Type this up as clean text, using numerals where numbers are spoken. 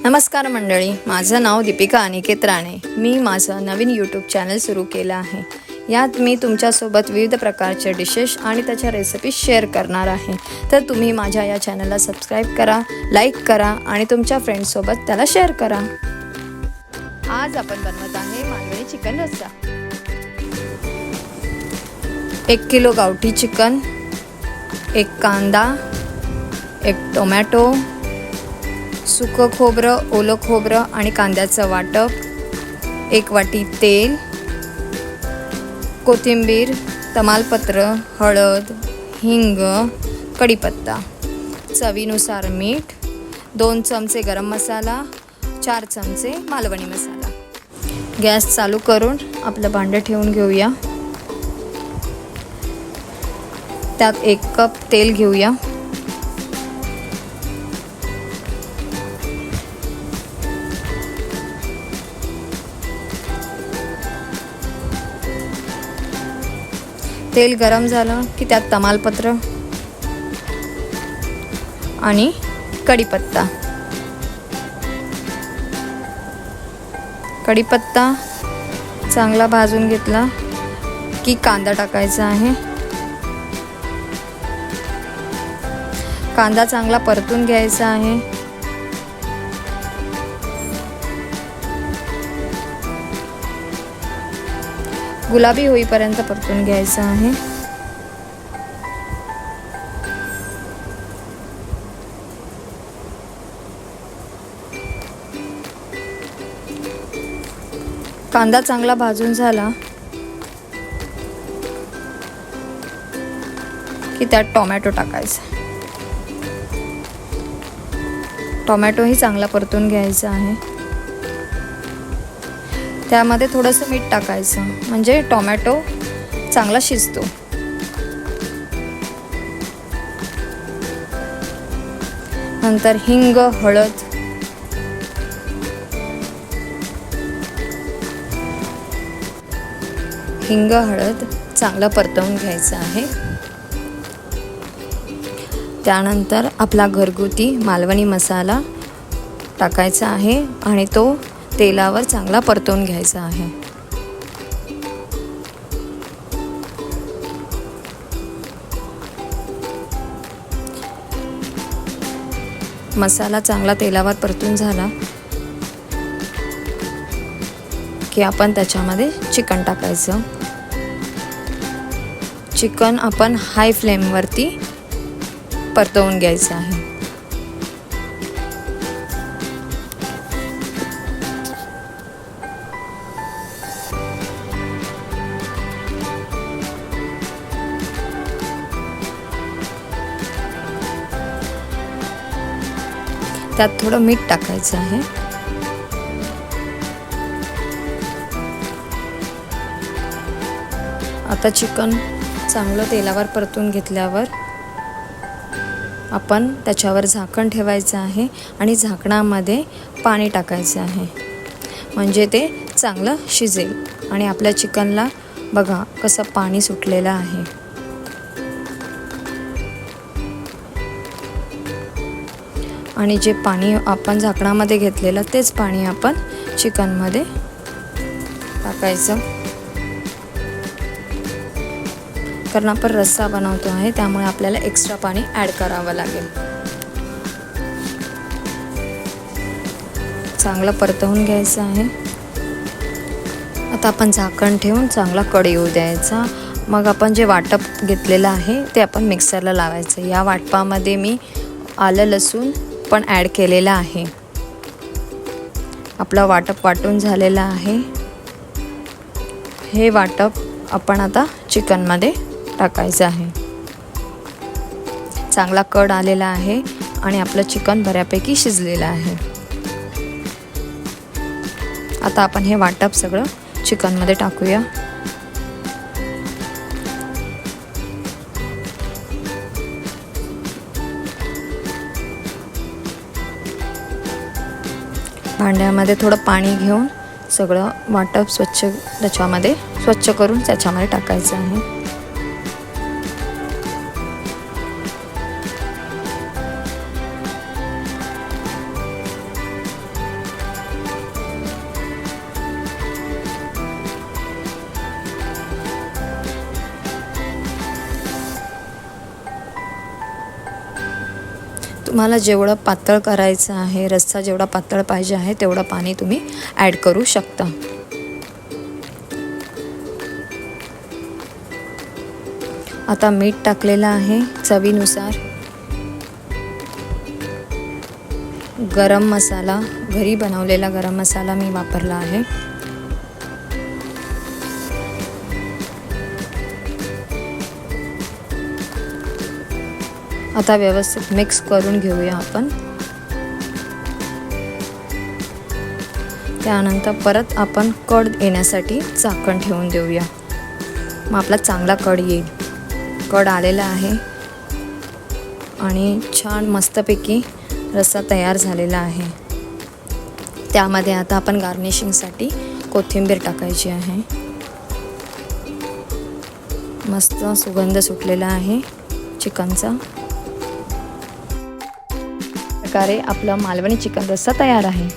नमस्कार मंडळी, माझं नाव दीपिका अनिकेत राणे। मी माझं नवीन यूट्यूब चॅनल सुरू केलं आहे। यात मी तुमच्यासोबत विविध प्रकारचे डिशेस आणि त्याच्या रेसिपी शेअर करणार आहे। तर तुम्ही माझ्या या चॅनलला सबस्क्राईब करा, लाईक करा आणि तुमच्या फ्रेंड्ससोबत त्याला शेअर करा। आज आपण बनवत आहे मालवणी चिकन रस्सा। 1 किलो गावठी चिकन, 1 कांदा, 1 टोमॅटो, सुकं खोबरं, ओलं खोबरं आणि कांद्याचं वाटप, 1 वाटी तेल, कोथिंबीर, तमालपत्र, हळद, हिंग, कढीपत्ता, चवीनुसार मीठ, 2 चमचे गरम मसाला, 4 चमचे मालवणी मसाला। गॅस चालू करून आपलं भांडं ठेवून घेऊया। त्यात 1 कप तेल घेऊया। तेल गरम झालं की त्यात तमालपत्र आणि कढीपत्ता चांगला भाजून घेतला की कांदा टाकायचा आहे। कांदा चांगला परतून घ्यायचा आहे। गुलाबी होईपर्यंत परतून घ्यायचा आहे। कांदा चांगला भाजून झाला की त्यात टोमॅटो टाकायचा। टोमॅटोही चांगला परतून घ्यायचा आहे। त्यामध्ये थोडंसं मीठ टाकायचं म्हणजे टोमॅटो चांगला शिजतो। नंतर हिंग, हळद, चांगलं परतवून घ्यायचं आहे। त्यानंतर आपला घरगुती मालवणी मसाला टाकायचा आहे आणि तो तेलावर चांगला परतवून घ्यायचा आहे। मसाला चांगला तेलावर परतून झाला की आपण त्याच्यामध्ये चिकन टाकायचं। चिकन आपण हाय फ्लेमवरती परतवून घ्यायचं आहे। त्यात थोडं मीठ टाकायचं आहे। आता चिकन चांगलं तेलावर परतून घेतल्यावर आपण त्याच्यावर झाकण ठेवायचं आहे आणि झाकणामध्ये पाणी टाकायचं आहे म्हणजे ते चांगलं शिजेल। आणि आपल्या चिकनला बघा कसं पाणी सुटलेलं आहे। आणि जे पाणी आपण झाकणामध्ये घेतलेलं तेच पाणी आपण चिकनमध्ये टाकायचं, कारण आपण रस्सा बनवतो आहे त्यामुळे आपल्याला एक्स्ट्रा पाणी ॲड करावं लागेल। चांगलं परतवून घ्यायचं आहे। आता आपण झाकण ठेवून चांगला कढई येऊ द्यायचा। मग आपण जे वाटप घेतलेलं आहे ते आपण मिक्सरला लावायचं। या वाटपामध्ये मी आलं लसूण पण ॲड केलेला आहे। आपलं वाटप वाटून झालेलं आहे। हे वाटप आपण आता चिकनमध्ये टाकायचं आहे। चांगला कड आलेला आहे आणि आपलं चिकन बऱ्यापैकी शिजलेलं आहे। आता आपण हे वाटप सगळं चिकनमध्ये टाकूया। भांड्यामध्ये थोडं पाणी घेऊन सगळं वाटप स्वच्छ करून त्याच्यामध्ये टाकायचं आहे। तुम्हाला जेवढं पातळ करायचं आहे, रस्सा जेवढा पातळ पाहिजे आहे तेवढं पाणी तुम्ही ॲड करू शकता. आता मीठ टाकलेलं आहे चवीनुसार. गरम मसाला, घरी बनवलेला गरम मसाला मी वापरला आहे. आता व्यवस्थित मिक्स करून घेऊया आपण. त्यानंतर परत आपण कड येण्यासाठी झाकण ठेवून देऊया. मग आपला चांगला कड येईल. कड आलेला आहे आणि छान मस्तपैकी रस्सा तयार झालेला आहे. त्यामध्ये आता आपण गार्निशिंगसाठी कोथिंबीर टाकायची आहे. मस्त सुगंध सुटलेला आहे चिकनचा. प्रकारे आपला मालवणी चिकन रस्सा तयार आहे.